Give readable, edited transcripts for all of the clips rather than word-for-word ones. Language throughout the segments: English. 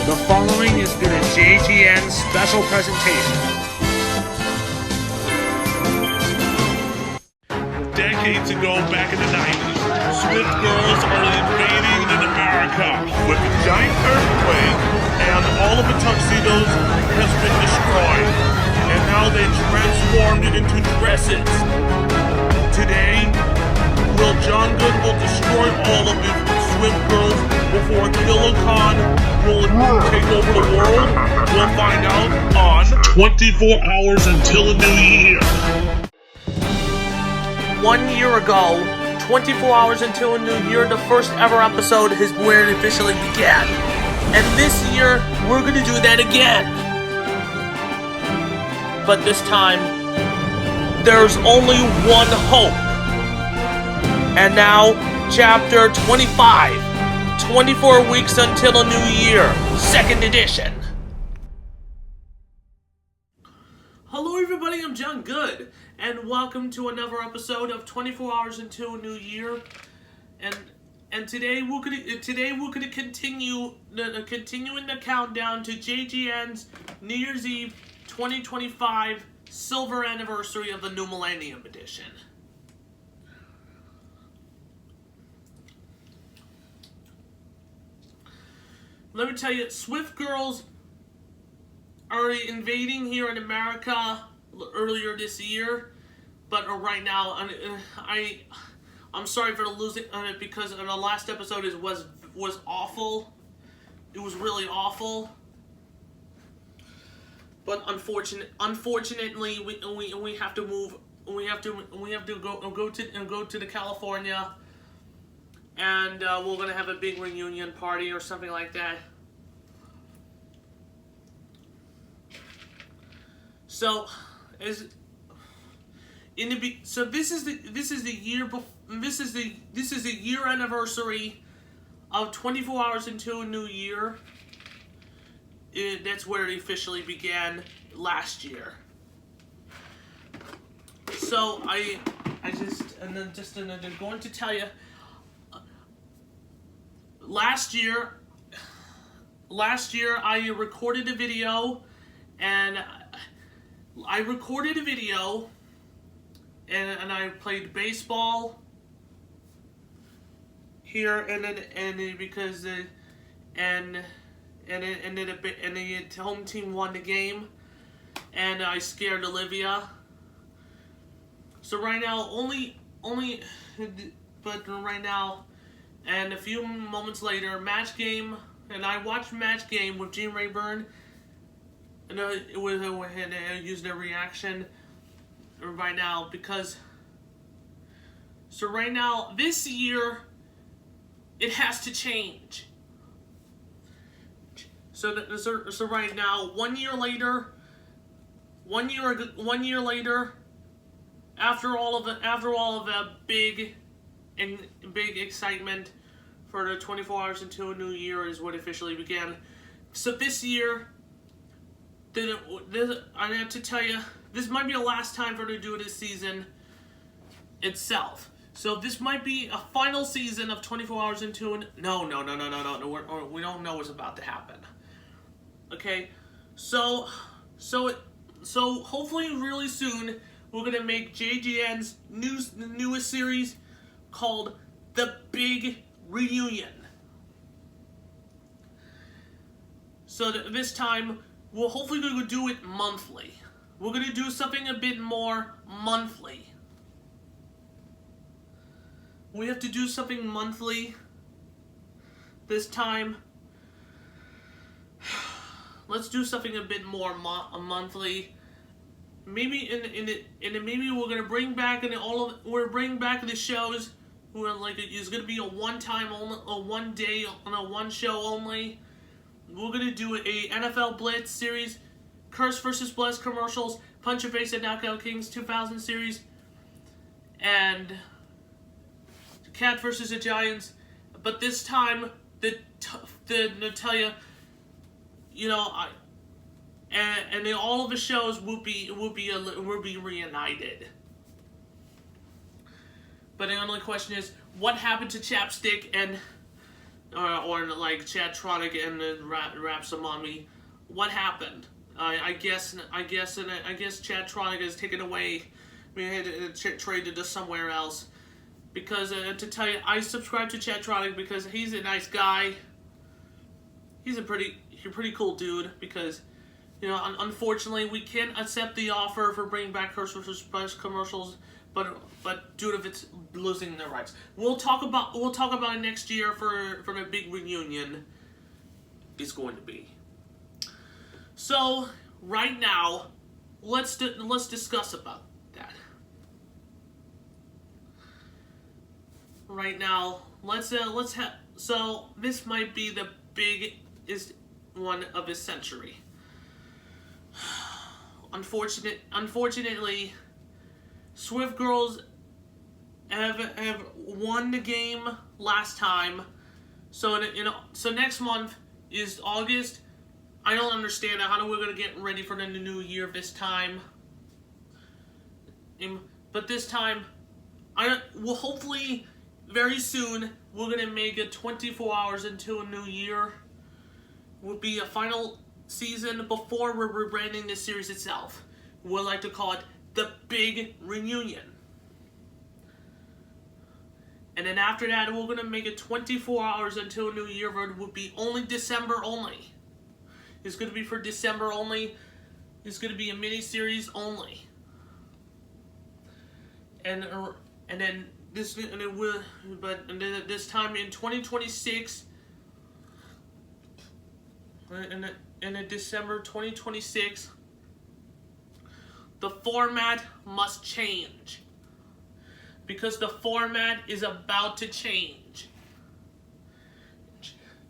The following is the JGN special presentation. Decades ago, back in the 90s, Swift girls are invading in America with a giant earthquake, and all of the tuxedos has been destroyed, and now they transformed into dresses. Today, John Good will destroy all of the Swift girls before Killer Khan will take over the world. We'll find out on 24 Hours Until a New Year. 1 year ago, 24 Hours Until a New Year, the first ever episode is where it officially began. And this year, we're going to do that again. But this time, there's only one hope. And now, Chapter 25, 24 Weeks Until a New Year, 2nd edition. Hello everybody, I'm John Good, and welcome to another episode of 24 Hours Until a New Year. And today we're gonna continue continuing the countdown to JGN's New Year's Eve 2025 silver anniversary of the New Millennium Edition. Let me tell you, Swift girls are invading here in America earlier this year, but right now, I'm sorry for losing because the last episode was awful. It was really awful. But unfortunately, we have to move. We have to go to the California. And we're gonna have a big reunion party or something like that. So, this is the year anniversary of 24 Hours Until a New Year. That's where it officially began last year. So I'm going to tell you. Last year I recorded a video, and I played baseball here, and the home team won the game, and I scared Olivia. So right now. And a few moments later, Match Game, and I watched Match Game with Gene Rayburn, and I used a reaction right now because. So right now, this year, it has to change. So right now, 1 year later, after all of the big excitement for the 24 Hours Until a New Year is what officially began. So this year, I have to tell you, this might be the last time for them to do this season itself. So this might be a final season of 24 Hours Until No, we don't know what's about to happen. Okay, so hopefully really soon we're gonna make JGN's newest series called The Big Reunion. So this time, we're hopefully going to do it monthly. We're going to do something a bit more monthly. We have to do something monthly this time. Let's do something a bit more monthly. Maybe maybe we're gonna bring back the shows. It's gonna be a one day on a one show only. We're gonna do a NFL Blitz series, Curse vs. Bless commercials, Punch Your Face at Knockout Kings 2000 series, and Cat vs. the Giants. But this time, Natalia, all of the shows will be reunited. But the only question is, what happened to Chapstick and or like Chad Tronic and Raps Among Me. What happened? I guess Chad Tronic is taken away, traded to somewhere else. Because to tell you, I subscribe to Chad Tronic because he's a nice guy. He's a pretty cool dude. Because, you know, unfortunately, we can't accept the offer for bringing back commercials, but due to its losing their rights, we'll talk about it next year for the big reunion. Is going to be. So right now, let's discuss about that. Right now, so this might be the biggest one of his century. Unfortunately, Swift Girls have won the game last time. So so next month is August. I don't understand how we're gonna get ready for the new year this time. But this time, will hopefully very soon we're gonna make it 24 hours into a new year. Will be a final season before we're rebranding the series itself. We'd like to call it the Big Reunion. And then after that, we're gonna make it 24 hours until a new year, where it would be only December only. It's gonna be for December only. It's gonna be a mini-series only. And then this time in 2026, in December 2026, the format must change. Because the format is about to change.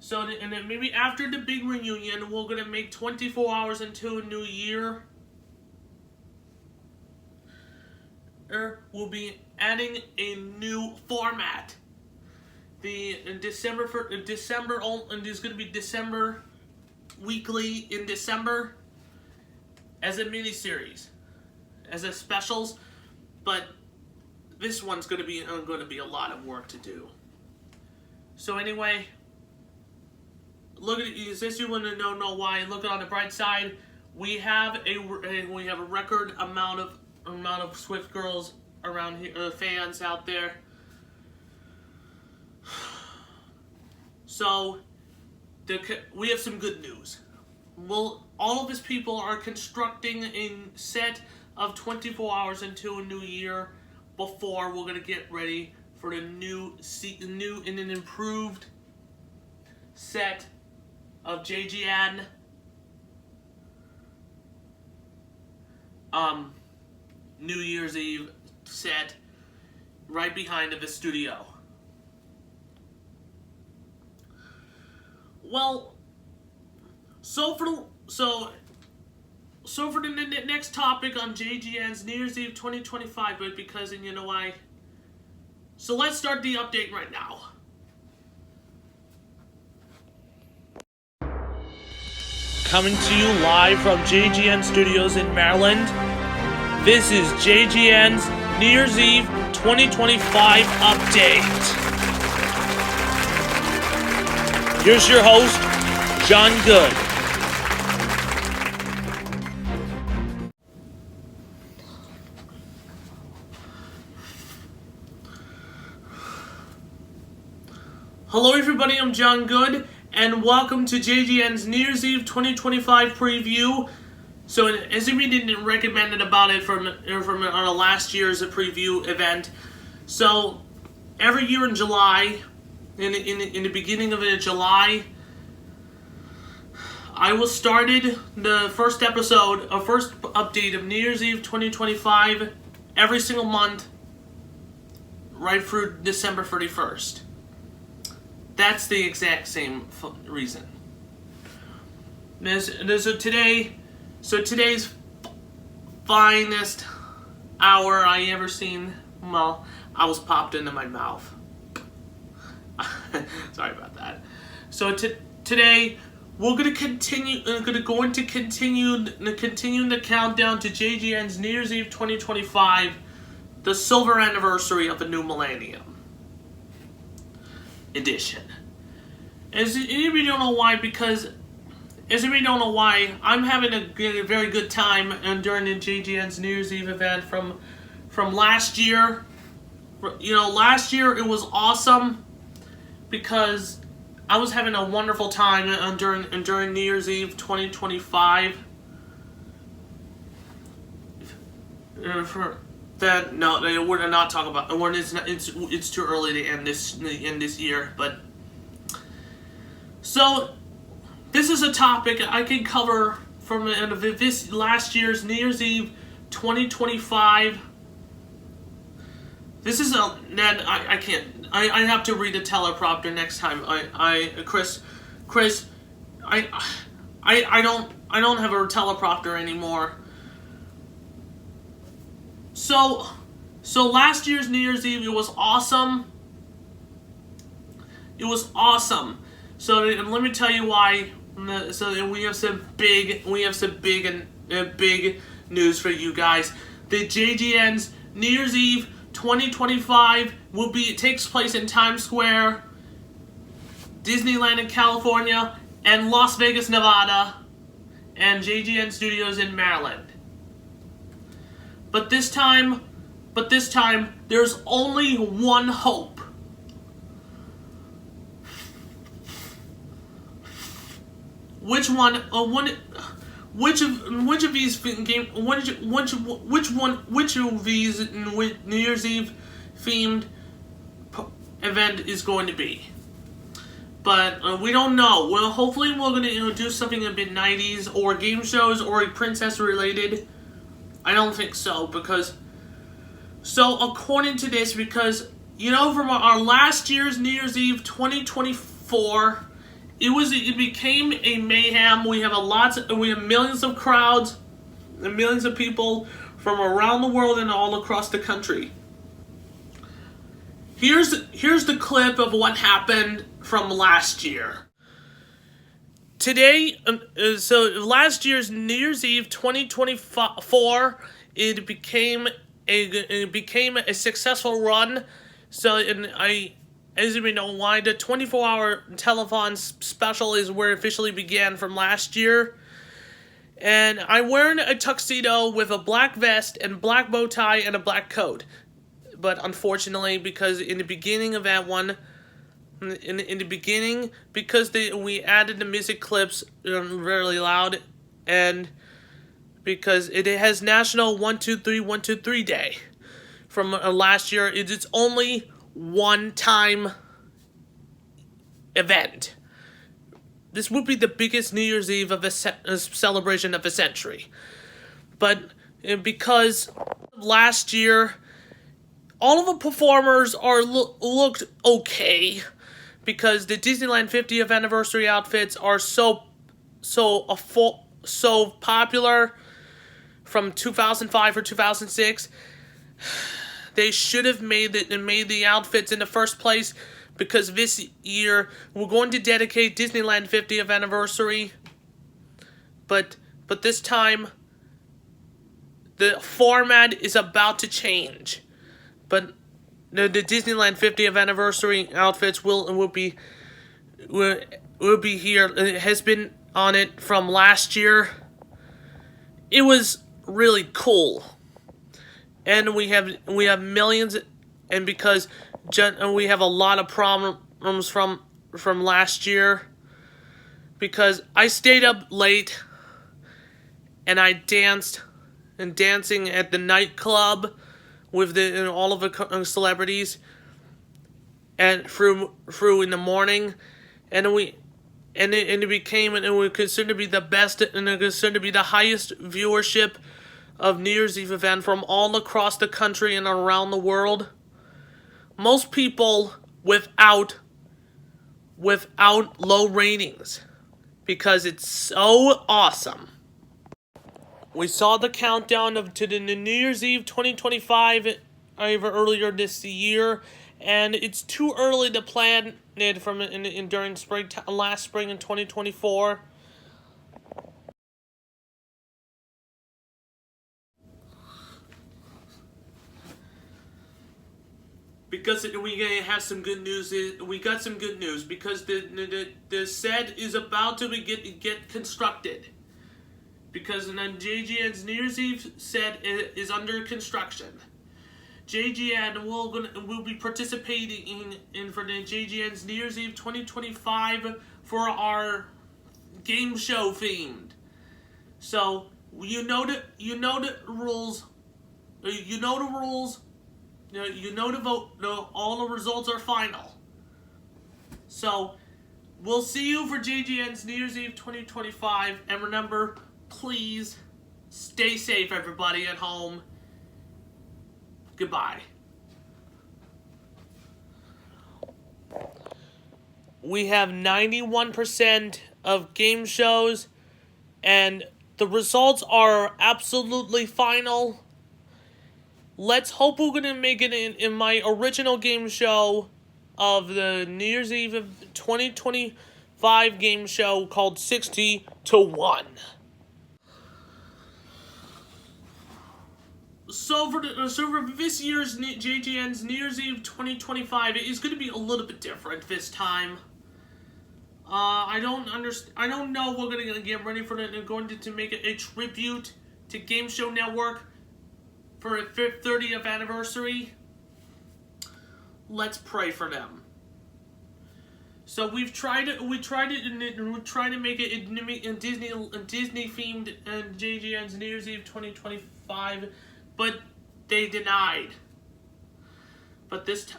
So, and then maybe after the big reunion, we're going to make 24 hours into a new year. We'll be adding a new format. And there's going to be December weekly in December as a mini-series, as a specials, but this one's going to be a lot of work to do. So anyway, look at it. Since you want to know why, look on the bright side. We have a record amount of Swift Girls around here, fans out there. So we have some good news. All of these people are constructing a set of 24 hours into a new year before we're going to get ready for the new and an improved set of JGN New Year's Eve set right behind the studio. Well, so for the next topic on JGN's New Year's Eve 2025, but because, and you know why. So let's start the update right now. Coming to you live from JGN Studios in Maryland. This is JGN's New Year's Eve 2025 update. Here's your host, John Good. Hello everybody, I'm John Good, and welcome to JGN's New Year's Eve 2025 preview. So, as we didn't recommend it about it from our last year's preview event. So, every year in July, in the beginning of July, I will started the first update of New Year's Eve 2025 every single month, right through December 31st. That's the exact same reason. Today's finest hour I ever seen. Well, I was popped into my mouth. Sorry about that. So today we're gonna continue the countdown to JGN's New Year's Eve 2025, the silver anniversary of the new millennium edition. As anybody don't know why, because as anybody don't know why, I'm having a very good time during the JGN's New Year's Eve event from last year. You know, last year it was awesome because I was having a wonderful time during New Year's Eve 2025. For that, no, we're not talking about. It's too early to end this year, but so this is a topic I can cover from this last year's New Year's Eve 2025. This is I can't. I have to read the teleprompter next time. Chris, I don't have a teleprompter anymore. So last year's New Year's Eve, it was awesome. It was awesome. So let me tell you why. So we have some big news for you guys. The JGN's New Year's Eve 2025 takes place in Times Square, Disneyland in California, and Las Vegas, Nevada, and JGN Studios in Maryland. But this time, there's only one hope. Which of these New Year's Eve themed event is going to be? But we don't know. Well, hopefully we're going to do something a bit 90s or game shows or princess related. I don't think so, according to this, because, you know, from our last year's New Year's Eve 2024, it became a mayhem. We have millions of crowds and millions of people from around the world and all across the country. Here's the clip of what happened from last year. Today, so last year's New Year's Eve 2024, it became a successful run. So, as you may know why, the 24-hour telethon special is where it officially began from last year. And I'm wearing a tuxedo with a black vest and black bow tie and a black coat. But unfortunately, because in the beginning of that one, because we added the music clips really loud, and because it has National 123 Day from last year, it's only one-time event. This would be the biggest New Year's Eve of a celebration of a century. But because last year, all of the performers looked okay, because the Disneyland 50th anniversary outfits are so popular from 2005 or 2006. They should have made the outfits in the first place, because this year we're going to dedicate Disneyland 50th anniversary. But this time the format is about to change. But the Disneyland 50th anniversary outfits will be here. It has been on it from last year. It was really cool, and we have millions, and because we have a lot of problems from last year, because I stayed up late and I dancing at the nightclub with all of the celebrities, and through in the morning, and we considered to be the best, and it considered to be the highest viewership of New Year's Eve event from all across the country and around the world. Most people without low ratings, because it's so awesome. We saw the countdown to the New Year's Eve 2025 earlier this year, and it's too early to plan it during last spring in 2024. because we gonna have some good news. We got some good news because the set is about to get constructed. Because JGN's New Year's Eve set is under construction. JGN will be participating in for the JGN's New Year's Eve 2025 for our game show themed. So you know the rules. You know the rules. You know the vote. No, all the results are final. So we'll see you for JGN's New Year's Eve 2025, and remember, please stay safe, everybody at home. Goodbye. We have 91% of game shows, and the results are absolutely final. Let's hope we're going to make it in my original game show of the New Year's Eve of 2025 game show called 60 to 1. So for this year's JGN's New Year's Eve 2025, it is going to be a little bit different this time. I don't know. We're going to get ready for it and going to make a tribute to Game Show Network for a 30th anniversary. Let's pray for them. So we tried to make it a Disney themed JGN's New Year's Eve 2025. But they denied. But this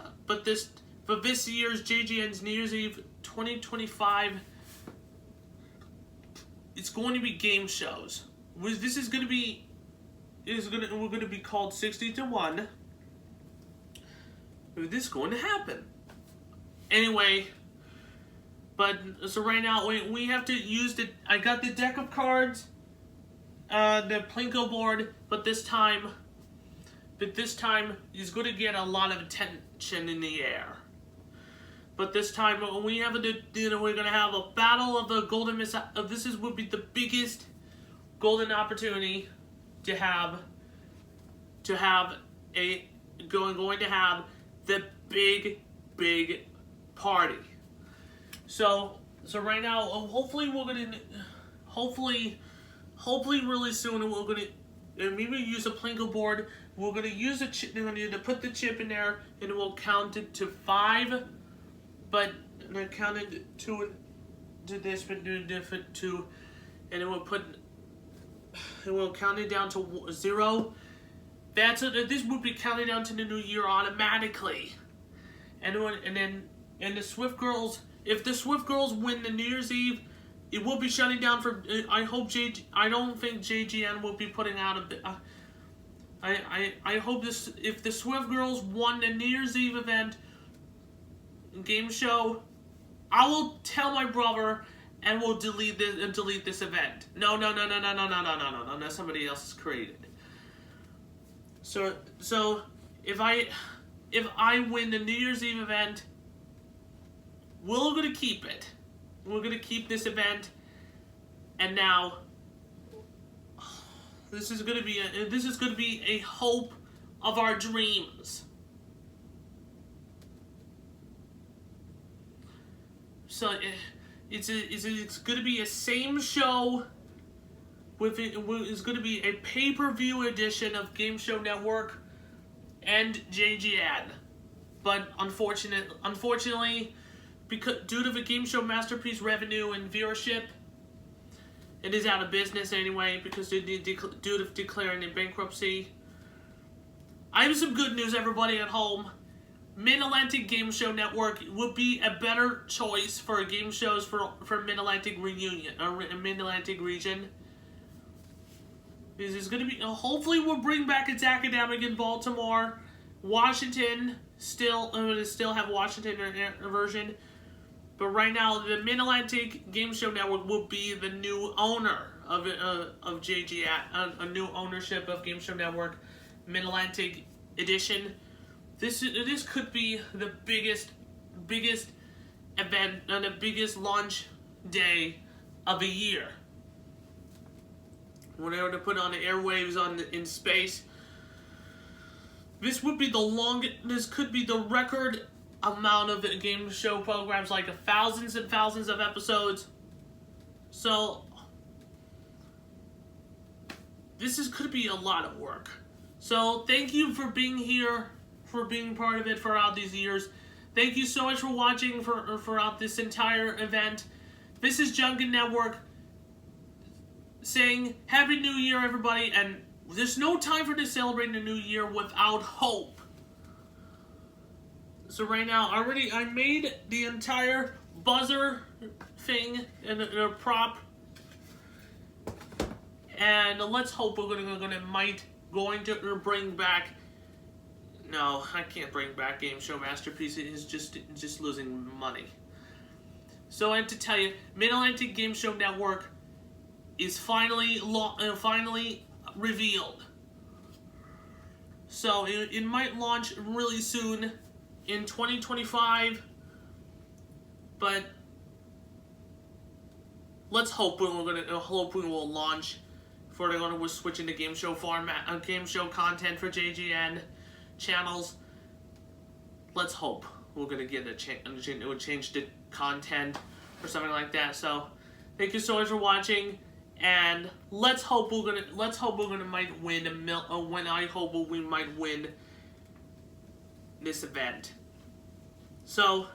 year's JGN's New Year's Eve 2025, it's going to be game shows. We're going to be called 60 to 1. This is going to happen. Anyway, so right now we have to use I got the deck of cards, the Plinko board, but this time is going to get a lot of attention in the air. But this time we have we're going to have a battle of the golden missile. Would be the biggest golden opportunity to have the big party. So right now, hopefully really soon we're gonna maybe use a Plinko board. We're gonna use a chip. We're gonna put the chip in there, and we'll count it to 5. But count it to this, but do different 2, and then we'll count it down to 0. This would be counting down to the new year automatically. And the Swift Girls, if the Swift Girls win the New Year's Eve, it will be shutting down for. I don't think JGN will be putting out a bit. I hope this. If the Swift Girls won the New Year's Eve event game show, I will tell my brother and we'll delete this event. No. Somebody else has created. So if I win the New Year's Eve event, we're gonna keep it. We're gonna keep this event, and now this is gonna be a hope of our dreams. So it's gonna be a same show. It's going to be a pay-per-view edition of Game Show Network and JGN. But unfortunately, because due to the Game Show Masterpiece revenue and viewership, it is out of business anyway because due to declaring in bankruptcy. I have some good news, everybody at home. Mid-Atlantic Game Show Network would be a better choice for game shows for Mid-Atlantic reunion or Mid-Atlantic region. This is going to be. Hopefully, we'll bring back its academic in Baltimore, Washington. Still have Washington version, but right now the Mid-Atlantic Game Show Network will be the new owner of JG, a new ownership of Game Show Network, Mid-Atlantic Edition. This could be the biggest event and the biggest launch day of the year. When they were to put on the airwaves in space, this would be the longest. This could be the record amount of game show programs, like thousands and thousands of episodes. So this could be a lot of work. So thank you for being here, for being part of it throughout these years. Thank you so much for watching throughout this entire event. This is Junkin Network saying Happy New Year, everybody, and there's no time for to celebrate the new year without hope. So right now, I made the entire buzzer thing and a prop, and let's hope we're going to bring back. No, I can't bring back Game Show Masterpiece. It is just losing money. So I have to tell you, Mid-Atlantic Game Show Network is finally revealed. So it might launch really soon in 2025, but let's hope we will launch. For they're going to switch into game show format, game show content for JGN channels. Let's hope we're going to get change the content or something like that. So thank you so much for watching, and let's hope we might win we might win this event. So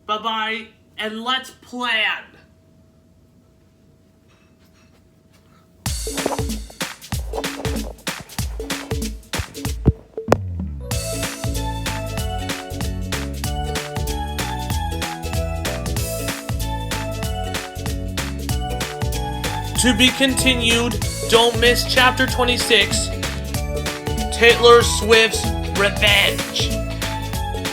bye bye, and let's plan. To be continued, don't miss Chapter 26, Taylor Swift's Revenge.